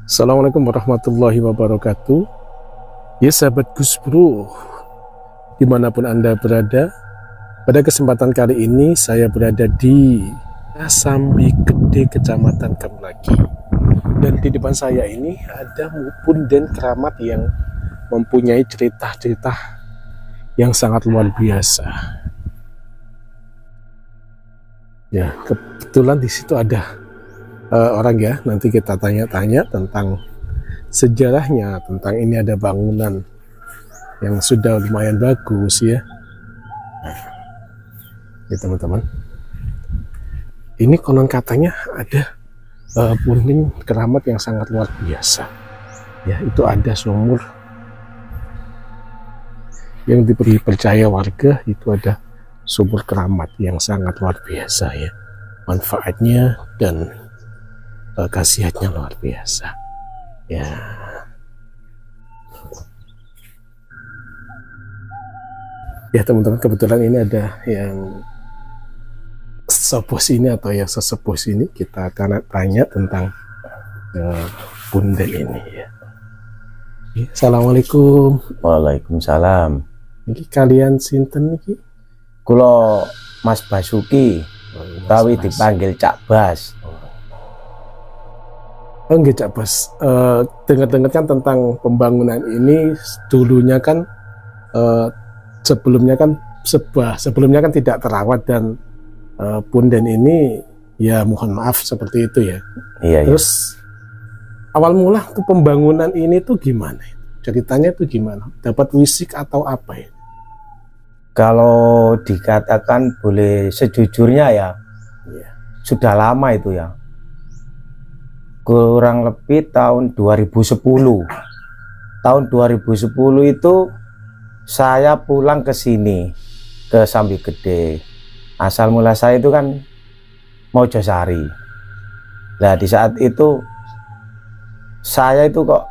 Assalamualaikum warahmatullahi wabarakatuh. Ya sahabat Gus Bro, dimanapun Anda berada, pada kesempatan kali ini saya berada di Sambi Gede, Kecamatan Kemlaki. Dan di depan saya ini ada punden keramat yang mempunyai cerita-cerita yang sangat luar biasa. Ya, kebetulan di situ ada orang ya, nanti kita tanya-tanya tentang sejarahnya, tentang ini ada bangunan yang sudah lumayan bagus ya. Ya teman-teman, ini konon katanya ada punden keramat yang sangat luar biasa. Ya, itu ada sumur yang dipercaya warga, itu ada sumur keramat yang sangat luar biasa ya. Manfaatnya dan khasiatnya luar biasa ya. Ya teman-teman, kebetulan ini ada yang sesepuh sini atau yang sesepuh sini, kita akan tanya tentang punden ini ya. Assalamualaikum. Waalaikumsalam. Ini kalian sinten niki? Kulo Mas Basuki, tapi dipanggil Cak Bas. Oh enggak Cak Bas, dengar-dengar kan tentang pembangunan ini dulunya kan sebelumnya kan tidak terawat, dan punden ini ya mohon maaf seperti itu ya. Iya. Terus awal mula tuh pembangunan ini tuh gimana? Ceritanya tuh gimana? Dapat wisik atau apa ya? Kalau dikatakan boleh sejujurnya ya, sudah lama itu ya. Kurang lebih tahun 2010. Tahun 2010 itu saya pulang ke sini, ke Sambi Gede. Asal mula saya itu kan Mojosari. Nah di saat itu saya itu kok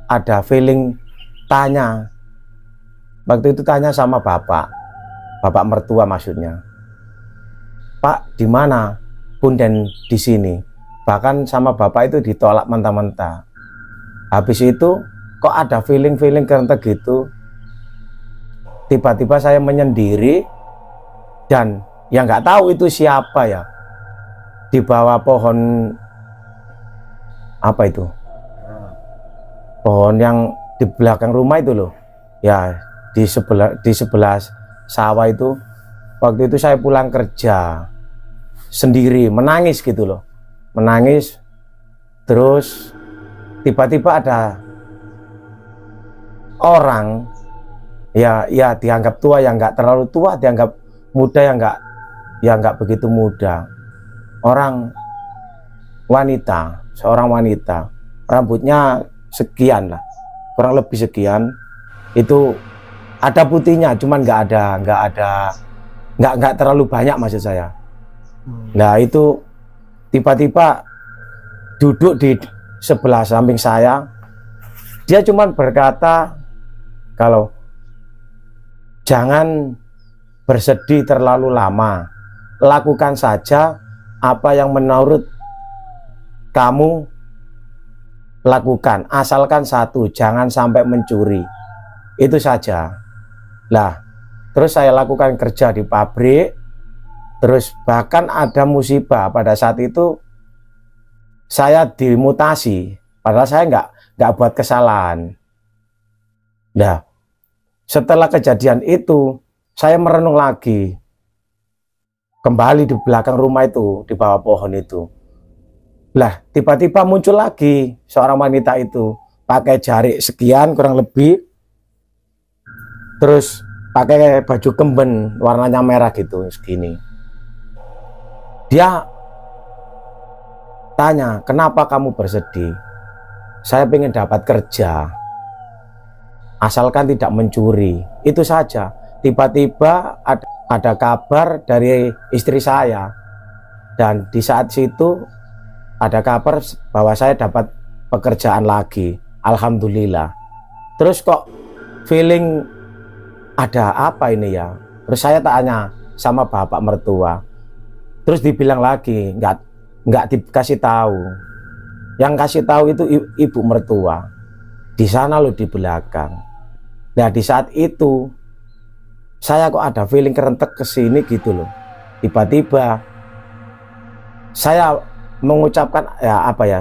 ada feeling tanya. Waktu itu tanya sama bapak mertua maksudnya. Pak, di mana punden di sini? Bahkan sama bapak itu ditolak mentah-mentah. Habis itu kok ada feeling karena gitu. Tiba-tiba saya menyendiri dan ya nggak tahu itu siapa ya. Di bawah pohon apa itu? Pohon yang di belakang rumah itu loh. Ya, di sebelah sawah itu. Waktu itu saya pulang kerja sendiri, menangis gitu loh. Menangis, terus tiba-tiba ada orang ya dianggap tua, yang nggak terlalu tua, dianggap muda, yang nggak begitu muda. Orang wanita, seorang wanita, rambutnya sekian lah, kurang lebih sekian. Itu ada putihnya, cuman nggak terlalu banyak maksud saya. Nah itu tiba-tiba duduk di sebelah samping saya. Dia cuman berkata kalau jangan bersedih terlalu lama, lakukan saja apa yang menurut kamu lakukan, asalkan satu, jangan sampai mencuri. Itu saja. Lah, terus saya lakukan kerja di pabrik. Terus bahkan ada musibah pada saat itu saya dimutasi, padahal saya nggak buat kesalahan. Nah, setelah kejadian itu saya merenung lagi, kembali di belakang rumah itu, di bawah pohon itu. Lah, tiba-tiba muncul lagi seorang wanita itu pakai jarik sekian kurang lebih, terus pakai baju kemben warnanya merah gitu segini. Dia tanya, kenapa kamu bersedih? Saya ingin dapat kerja, asalkan tidak mencuri. Itu saja. Tiba-tiba ada kabar dari istri saya, dan di saat situ ada kabar bahwa saya dapat pekerjaan lagi. Alhamdulillah. Terus kok feeling ada apa ini ya? Terus saya tanya sama bapak mertua. Terus dibilang lagi, nggak dikasih tahu. Yang kasih tahu itu ibu mertua. Di sana loh, di belakang. Nah di saat itu saya kok ada feeling kerentek ke sini gitu loh. Tiba-tiba saya mengucapkan ya apa ya,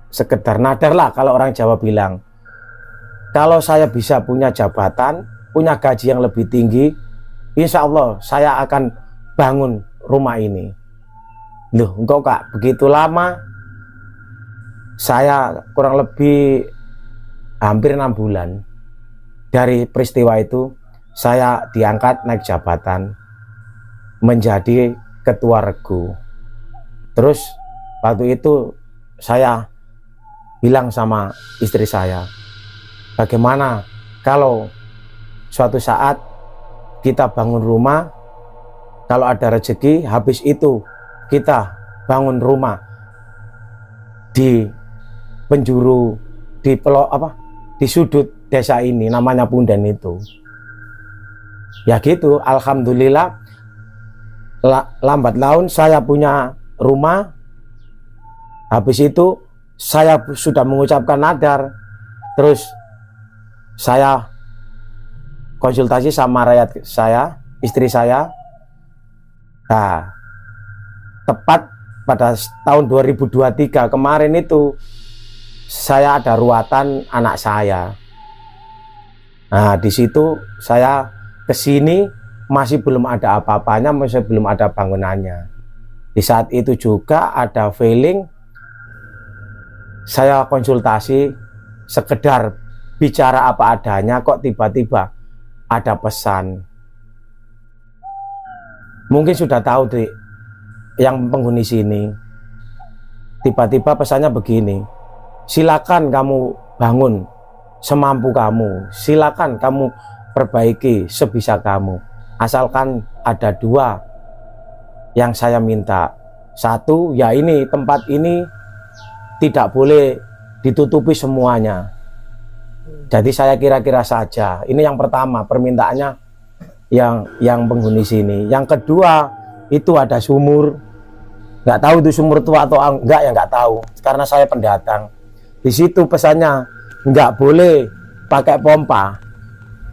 sekedar nadar lah kalau orang Jawa bilang. Kalau saya bisa punya jabatan, punya gaji yang lebih tinggi, insya Allah saya akan bangun rumah ini. Loh, engkau Kak, begitu lama? Saya kurang lebih hampir 6 bulan dari peristiwa itu, saya diangkat naik jabatan menjadi ketua regu. Terus waktu itu saya bilang sama istri saya, bagaimana kalau suatu saat kita bangun rumah, kalau ada rezeki, habis itu kita bangun rumah di penjuru, di pelok apa, di sudut desa ini, namanya Punden itu. Ya gitu, alhamdulillah lambat laun saya punya rumah. Habis itu saya sudah mengucapkan nadar, terus saya konsultasi sama rakyat saya, istri saya. Nah, tepat pada tahun 2023 kemarin itu saya ada ruatan anak saya. Nah, di situ saya kesini masih belum ada apa-apanya, masih belum ada bangunannya. Di saat itu juga ada feeling, saya konsultasi sekedar bicara apa adanya, kok tiba-tiba ada pesan. Mungkin sudah tahu Drik, yang penghuni sini. Tiba-tiba pesannya begini, silakan kamu bangun semampu kamu, silakan kamu perbaiki sebisa kamu, asalkan ada 2 yang saya minta. Satu, ya ini tempat ini tidak boleh ditutupi semuanya. Jadi saya kira-kira saja. Ini yang pertama, permintaannya yang penghuni sini. Yang kedua, itu ada sumur. Nggak tahu itu sumur tua atau enggak, ya nggak tahu. Karena saya pendatang. Di situ pesannya nggak boleh pakai pompa,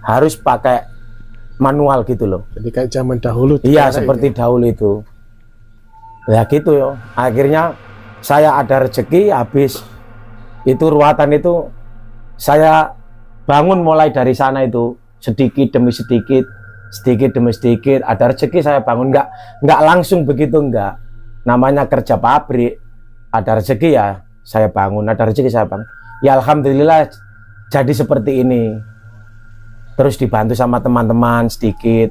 harus pakai manual gitu loh. Jadi kayak zaman dahulu. Iya, seperti dahulu itu. Ya gitu yo. Akhirnya saya ada rezeki, habis itu ruatan itu saya bangun mulai dari sana itu sedikit demi sedikit, sedikit demi sedikit. Ada rezeki saya bangun, nggak langsung begitu, enggak. Namanya kerja pabrik, ada rezeki ya saya bangun, ada rezeki saya bangun. Ya alhamdulillah jadi seperti ini. Terus dibantu sama teman-teman sedikit.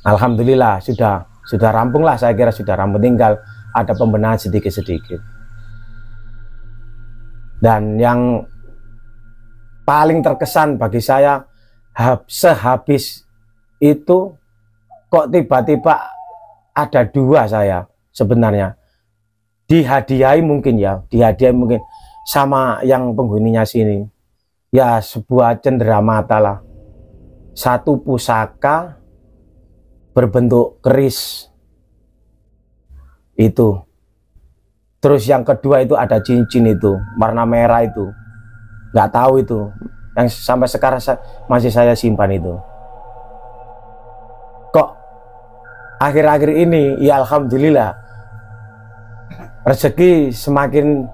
Alhamdulillah sudah rampung lah, saya kira sudah rampung, tinggal ada pembenahan sedikit-sedikit. Dan yang paling terkesan bagi saya, sehabis itu kok tiba-tiba ada 2 saya sebenarnya dihadiahi mungkin sama yang penghuninya sini. Ya sebuah cenderamata lah. Satu pusaka berbentuk keris itu. Terus yang kedua itu ada cincin itu warna merah itu, nggak tahu itu, yang sampai sekarang masih saya simpan itu. Kok akhir-akhir ini ya alhamdulillah rezeki semakin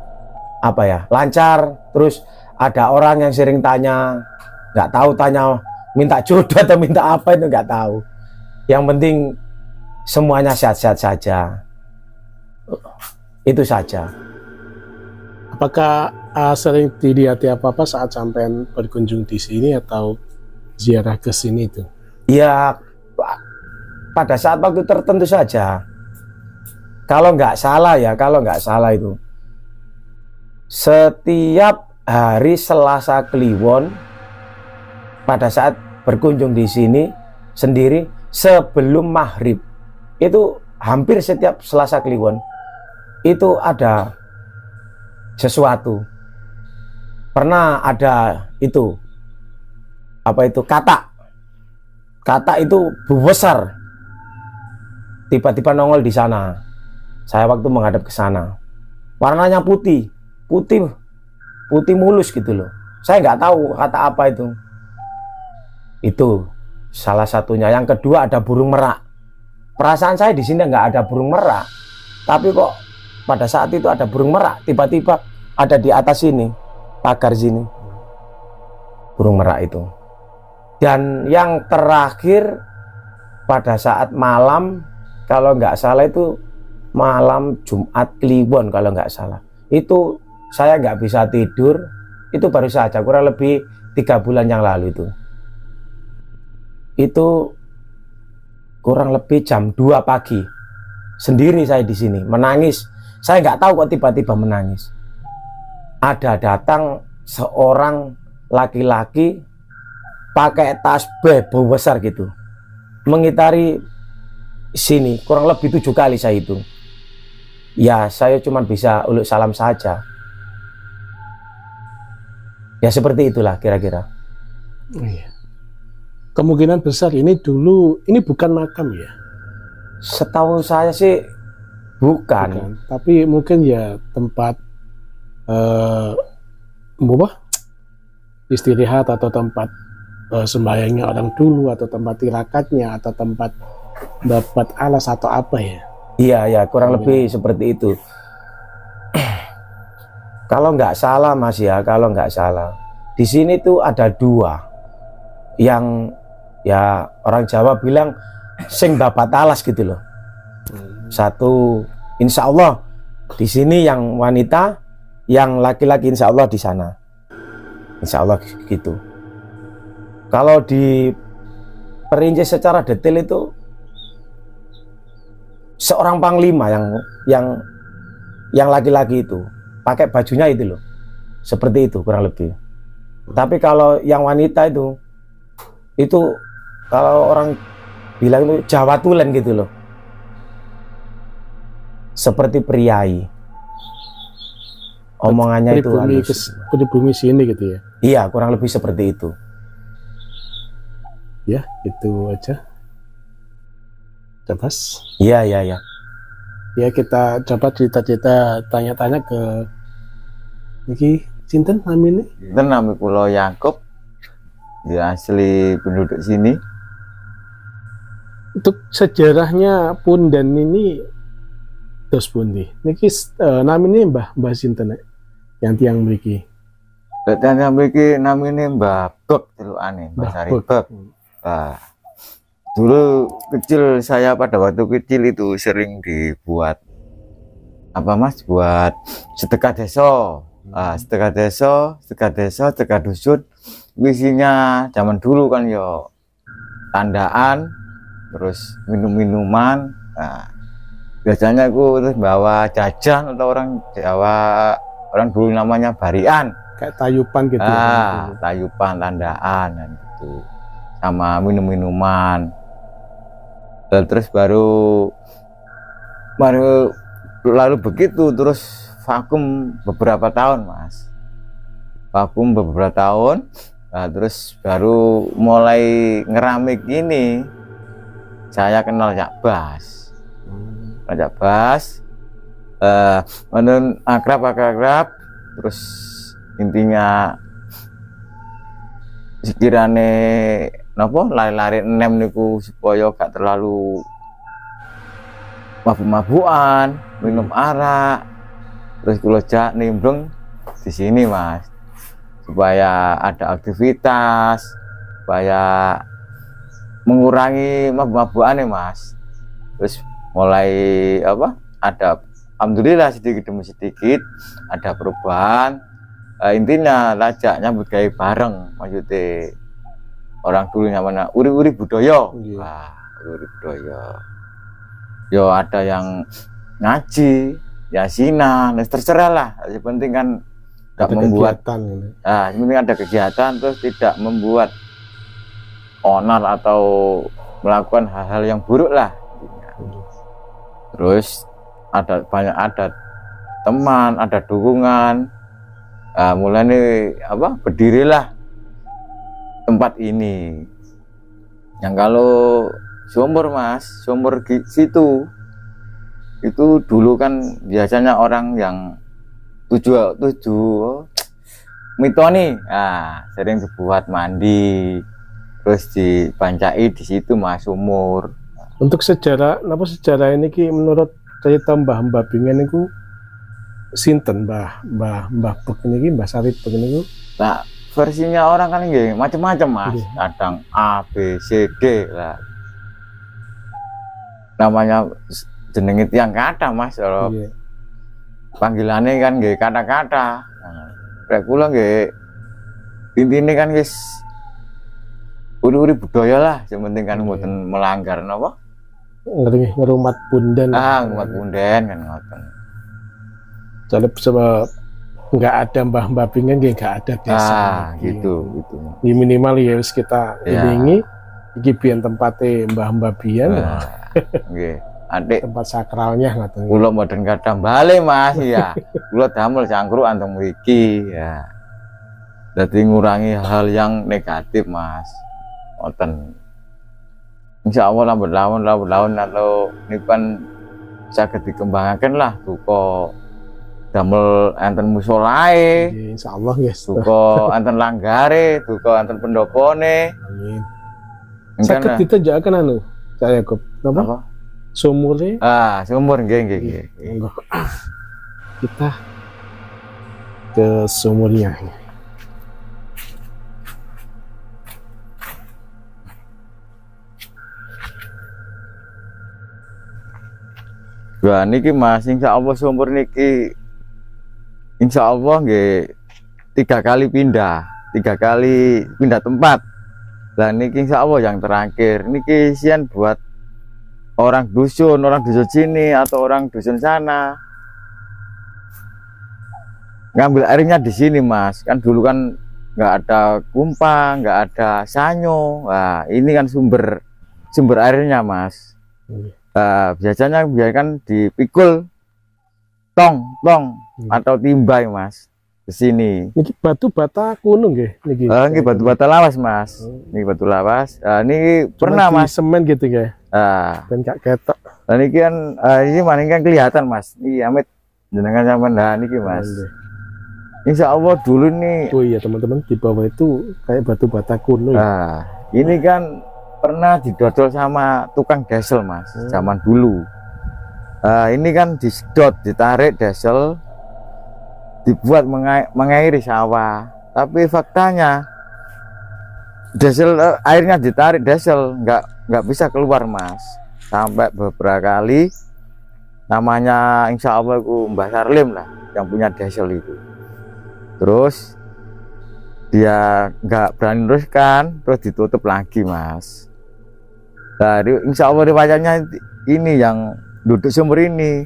apa ya, lancar. Terus ada orang yang sering tanya, nggak tahu tanya minta jodoh atau minta apa, itu nggak tahu. Yang penting semuanya sehat-sehat saja. Itu saja. Apakah sering dilihat apa-apa saat sampean berkunjung di sini atau ziarah ke sini itu? Ya pada saat waktu tertentu saja. Kalau nggak salah itu setiap hari Selasa Kliwon, pada saat berkunjung di sini sendiri sebelum maghrib, itu hampir setiap Selasa Kliwon itu ada sesuatu. Pernah ada itu apa itu, kata itu besar tiba-tiba nongol di sana. Saya waktu menghadap ke sana, warnanya putih, putih mulus gitu loh. Saya nggak tahu kata apa itu. Itu salah satunya. Yang kedua ada burung merak. Perasaan saya di sini nggak ada burung merak, tapi kok pada saat itu ada burung merak. Tiba-tiba ada di atas sini, pagar sini, burung merak itu. Dan yang terakhir pada saat malam, kalau nggak salah itu malam Jumat Kliwon kalau nggak salah. Itu saya nggak bisa tidur. Itu baru saja kurang lebih 3 bulan yang lalu itu. Itu kurang lebih jam 2 pagi. Sendiri saya di sini menangis. Saya nggak tahu kok tiba-tiba menangis. Ada datang seorang laki-laki pakai tasbih besar gitu, mengitari sini kurang lebih 7 kali saya itu. Ya saya cuma bisa uluk salam saja. Ya seperti itulah kira-kira. Oh, iya. Kemungkinan besar ini dulu ini bukan makam ya. Setahu saya sih bukan. Tapi mungkin ya tempat istirahat atau tempat sembahyangnya orang dulu, atau tempat tirakatnya, atau tempat dapat alas atau apa ya. Iya ya kurang lebih seperti itu. Kalau nggak salah Mas ya, kalau nggak salah di sini tuh ada 2 yang ya orang Jawa bilang sing dapat alas gitu loh. Satu insya Allah di sini yang wanita, yang laki-laki insya Allah di sana. Insya Allah gitu. Kalau diperinci secara detail itu seorang panglima yang laki-laki itu pakai bajunya itu loh, seperti itu kurang lebih. Tapi kalau yang wanita itu kalau orang bilang itu Jawa Tulen gitu loh, seperti priai. Omongannya itu pribumi sini gitu ya. Iya kurang lebih seperti itu. Ya itu aja. Mas. Iya. Ya kita coba cerita-cerita, tanya-tanya ke Niki sinten namine? Sinten nami kula Yakub. Ya asli penduduk sini. Untuk sejarahnya Pundan ini terus pundi. Niki namine Mbah sinten yang tiang mriki. Datanya mriki namine Mbah Bek celukane, Mbah Sari Bek. Nah, dulu kecil saya pada waktu kecil itu sering dibuat apa Mas, buat sedekah desa. Sedekah desa, sedekah dusun. Isinya zaman dulu kan yo tandaan, terus minum-minuman. Nah, biasanya aku terus bawa jajan, atau orang Jawa, orang dulu namanya barian. Kayak tayupan gitu. Tayupan, tandaan dan gitu. Sama minum-minuman. Terus baru lalu begitu terus vakum beberapa tahun Mas, vakum beberapa tahun. Nah, terus baru mulai ngeramik ini saya kenal Cak Bas. Cak Bas akrab terus intinya sekirane napa lari-lari enem niku supaya gak terlalu mabuk-mabukan, minum arak. Terus kula jak nimbrung di sini Mas, supaya ada aktivitas, supaya mengurangi mabuk-mabukan Mas. Terus mulai ada alhamdulillah sedikit demi sedikit ada perubahan. Intinya lajaknya budaya bareng, maksudnya orang dulu namanya uri-uri budaya. Uri budaya. Yo ada yang ngaji, yasinan, terserah lah. Yang penting kan tidak membuat kegiatan, gitu. Yang penting ada kegiatan, terus tidak membuat onar atau melakukan hal-hal yang buruk lah. Terus ada banyak adat teman, ada dukungan. Mulai berdirilah tempat ini. Yang kalau sumur Mas, sumur situ itu dulu kan biasanya orang yang tujuh mitoni, sering dibuat mandi, terus dibancai di situ Mas sumur. Untuk sejarah, apa sejarah ini ki menurut cerita Mbah Bingen itu sinten Mbah Bek ini, Mbah Sarit Bek ini? Nah, versinya orang kan nggih macam-macam Mas. Kadang A, B, C, D lah. Namanya jenenge tiang kata Mas. Kalau panggilannya kan nggih kata-kata. Rek kula nggih intine kan wis uri-uri budaya lah, yang penting kan mboten melanggar napa? Ngerumat punden. Ngerumat punden kan ngoten. Sebab nggak ada Mbah Bingen, nggak ada desa. Gitu. Ya, minimal ya wis kita ilingi iki biyen tempate Mbah Biyen. Nggih. Adik tempat sakralnya ngoten. Kula mboten kathah bali Mas ya. Kula damel cangkruk anteng mriki ya. Dadi ngurangi hal yang negatif Mas. Ngoten. Insyaallah lambat laun atau nipan saged dikembangaken lah duka damel enten musolae. Insyaallah nggih. Duka enten langgare, duka enten pendopone. Amin. Saged ditejaken anu, Cak Yakob. Napa? Sumurnya? Sumur nggih. Kita ke sumurnya. Wah niki Mas, insyaallah sumur niki insyaallah nggih 3 kali pindah tempat. Lah niki insyaallah yang terakhir niki sian buat orang dusun sini atau orang dusun sana ngambil airnya di sini Mas. Kan dulu kan nggak ada kumpa, nggak ada sanyo. Nah ini kan sumber airnya Mas. Biasanya kan dipikul tong atau timbai Mas ke sini. Niki batu bata kuno nggih niki. Niki batu bata lawas Mas. Niki batu lawas. Niki pernah Mas semen gitu nggih. Ben gak ketok. Nah niki kan ini maning kan kelihatan Mas. Niki amit jenengan sampean niki Mas. Insyaallah dulu nih. Oh iya teman-teman, di bawah itu kayak batu bata kuno ya. Ini kan pernah didodol sama tukang desel Mas, zaman dulu. Ini kan disedot, ditarik desel, dibuat mengairi sawah. Tapi faktanya desel airnya ditarik desel nggak bisa keluar Mas. Sampai beberapa kali namanya insya Allah aku Mbah Sarlim lah yang punya desel itu. Terus dia nggak berani teruskan, terus ditutup lagi Mas. Nah, insya Allah riwayatnya ini yang duduk sumur ini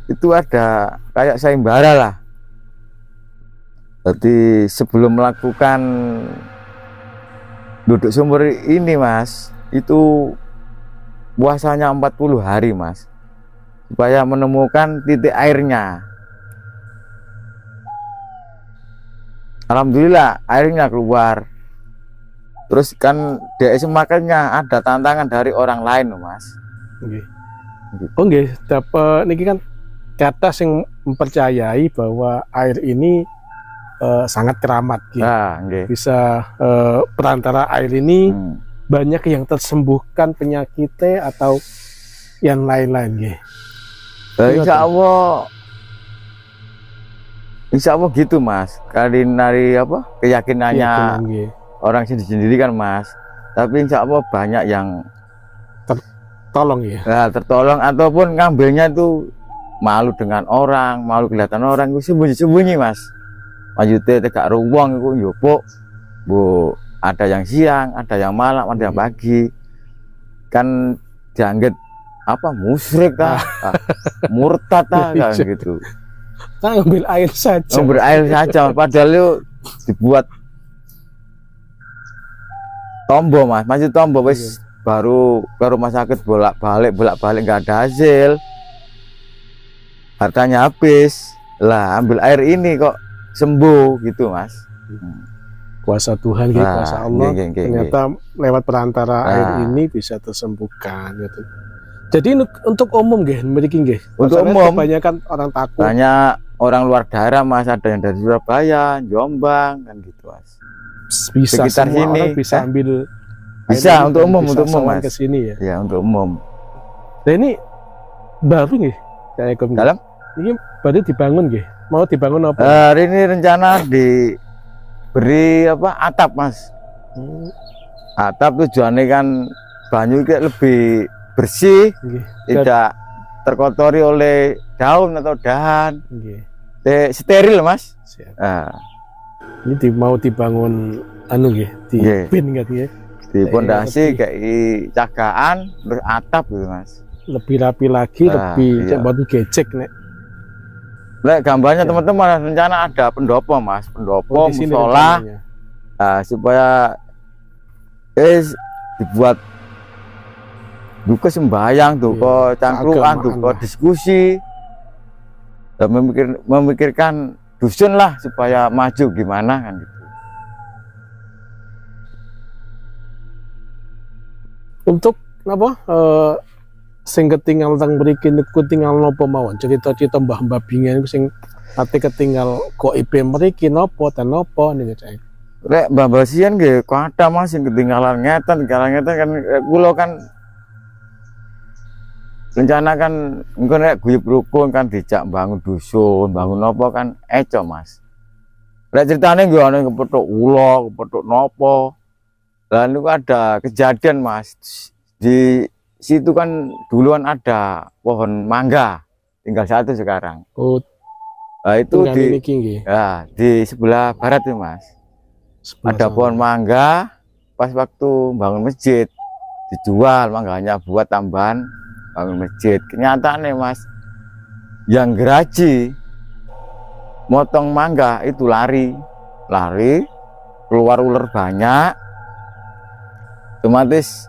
itu ada kayak sayembara lah. Jadi sebelum melakukan duduk sumur ini Mas, itu puasanya 40 hari Mas, supaya menemukan titik airnya. Alhamdulillah airnya keluar. Terus kan DS makanya ada tantangan dari orang lain Mas. Oh nggih, dapat niki kan kata yang mempercayai bahwa air ini sangat keramat gitu. Bisa perantara air ini banyak yang tersembuhkan penyakitnya atau yang lain-lain gitu. Insya Allah gitu Mas. Kali nari apa keyakinannya orang sendiri kan Mas. Tapi insya Allah banyak yang tertolong ya. Tertolong ataupun ngambilnya itu malu dengan orang, malu kelihatan orang, itu sembunyi-sembunyi Mas. Maksudnya tegak ruang itu yopok, bu ada yang siang, ada yang malam, ada yang pagi. Kan dianggap apa musyrik murtad kan gitu. Ngambil air saja. Ngambil air saja, padahal itu dibuat tombo Mas, masih tombo wis baru ke rumah sakit bolak-balik nggak ada hasil. Hartanya habis. Lah ambil air ini kok sembuh gitu Mas. Kuasa Tuhan gitu, kuasa Allah. Ternyata lewat perantara air ini bisa tersembuhkan gitu. Jadi untuk umum nggih, mriki nggih. Untuk umum kebanyakan orang takut. Banyak orang luar daerah Mas, ada yang dari Surabaya, Jombang kan gitu Mas. Bisa Sekitar semua sini orang bisa ambil bisa air untuk dan umum, bisa untuk umum sawan Mas. ke sini ya. Ya untuk umum. Nah ini baru nih kayak Dalam ini baru dibangun nggih. Mau dibangun apa? hari ini rencana diberi apa atap Mas. Atap tujuannya kan banyu kayak lebih bersih, Nggih. tidak terkotori oleh daun atau dahan. Nggih. Steril Mas. Siap. Nah, Ini mau dibangun anu nggih, di Nggih. pin kan nggih. di pondasi lebih- kayak cagaan terus atap gitu Mas. Lebih rapi lagi, Ah, lebih iya. buat gecek nek. Nah, gambarnya Ya. teman-teman rencana ada pendopo Mas, pendopo Oh, di sini musola rencananya. supaya dibuat duka sembayang tuh, Iya, kok cangkruan tuh, keagamaan kok diskusi dan memikirkan dusun lah supaya maju gimana kan gitu. Untuk apa? Sing ketinggal teng mriki niku tinggal napa mawon? Cerita-cerita mbah-mbah bingen sing ate ketinggal kok IP mriki napa dan napa niku Cak. Lek Mbah Basian nggih kada Mas sing ketinggalan ngeten kan kula kan rencana kan engko nek guyub rukun kan dijak bangun dusun, bangun apa kan eco Mas. Lek ceritane nggih ana kepethuk ula, kepethuk napa. Lah niku ada kejadian Mas. Di situ kan duluan ada pohon mangga, tinggal satu sekarang. Oh, Nah, itu tinggal di niki nggih. ya, di sebelah barat ya Mas. Sebelah Ada sana. pohon mangga, pas waktu bangun masjid dijual mangganya buat tambahan bangun masjid. Kenyataannya Mas, yang geraji motong mangga itu lari keluar ular banyak, otomatis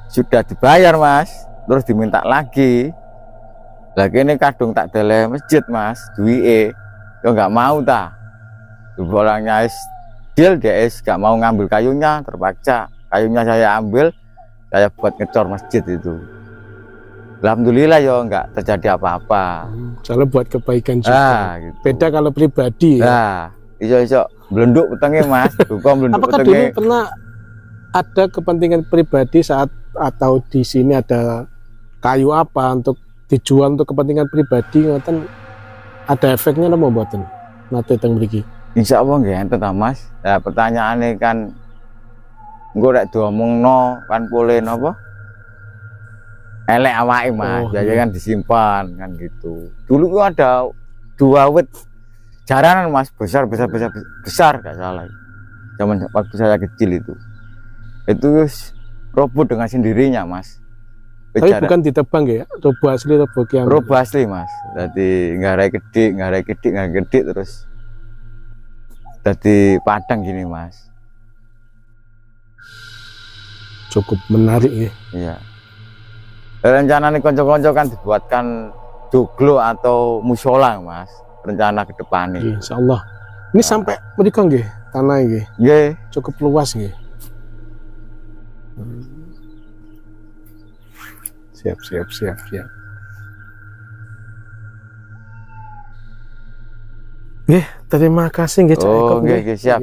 sudah dibayar Mas, terus diminta lagi ini kadung tak dele masjid Mas, duit yo nggak mau ta, orangnya deal dia gak mau ngambil kayunya, terpaksa kayunya saya ambil, saya buat ngecor masjid itu. Alhamdulillah ya nggak terjadi apa-apa. Soalnya buat kebaikan juga. Gitu. Beda kalau pribadi ya. Nah, iso belenduk petengnya Mas, duka belenduk Apakah dulu petengnya. pernah ada kepentingan pribadi saat atau di sini ada kayu apa untuk dijual untuk kepentingan pribadi ngoten ada efeknya napa mboten? Nate teng mriki. Insya Allah nggak enten ta Mas. Nah, pertanyaannya kan engko rek diomongno kan boleh napa? Elek awake Mas, Oh, biasanya iya. kan disimpan kan gitu. Dulu tuh ada 2 wit jaranan Mas, besar gak salah. Zaman waktu saya kecil itu wis roboh dengan sendirinya Mas. Tapi bukan ditebang ya, robo asli robo kiamat. roboh asli Mas. Jadi ngarai gede terus jadi padang gini Mas. Cukup menarik ya. Iya. Rencana nih konco-konco kan dibuatkan joglo atau musola Mas. Rencana ke depan nih. Insya Allah. Ini sampai mriko nggih, tanah nggih. Nggih. Cukup luas nggih. Siap. Nggih, terima kasih nggih Cak Eko, Oh, nggih, siap.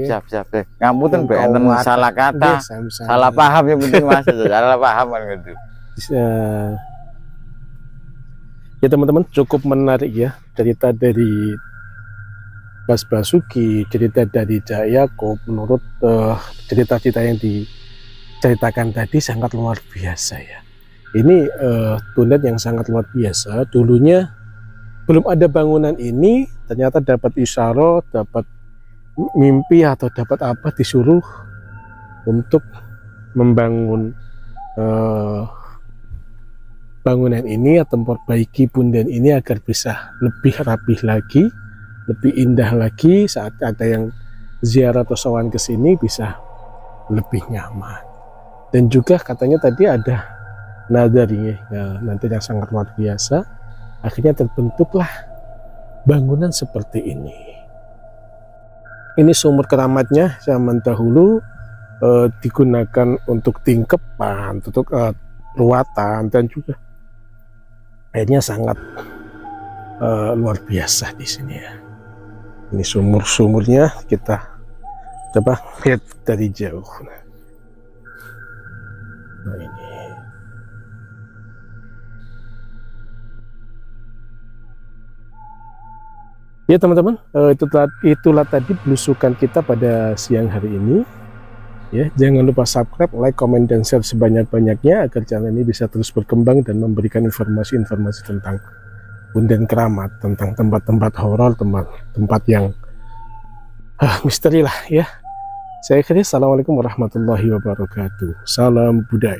Ngapunten mbek enten salah kata, salah paham yang penting Mas. Salah paham kan gitu. Ya teman-teman, cukup menarik ya cerita dari Mas Basuki, cerita dari Cak Yakob. Menurut cerita-cerita yang diceritakan tadi sangat luar biasa ya. Ini Tundet yang sangat luar biasa. Dulunya belum ada bangunan ini, ternyata dapat isyarat, dapat mimpi atau dapat apa disuruh untuk membangun bangunan ini atau memperbaiki punden ini agar bisa lebih rapih lagi, lebih indah lagi saat ada yang ziarah atau sowan ke sini bisa lebih nyaman. Dan juga katanya tadi ada nadarinya nanti yang sangat luar biasa, akhirnya terbentuklah bangunan seperti ini. Ini sumur keramatnya zaman dahulu digunakan untuk tingkepan, untuk ruatan, dan juga airnya sangat luar biasa di sini ya. Ini sumur-sumurnya kita coba lihat dari jauh. Nah ini. Ya teman-teman, itulah tadi belusukan kita pada siang hari ini. Ya, jangan lupa subscribe, like, komen, dan share sebanyak-banyaknya agar channel ini bisa terus berkembang dan memberikan informasi-informasi tentang Punden Keramat, tentang tempat-tempat horor, tempat yang misteri lah ya. Saya akhiri, assalamualaikum warahmatullahi wabarakatuh. Salam budaya.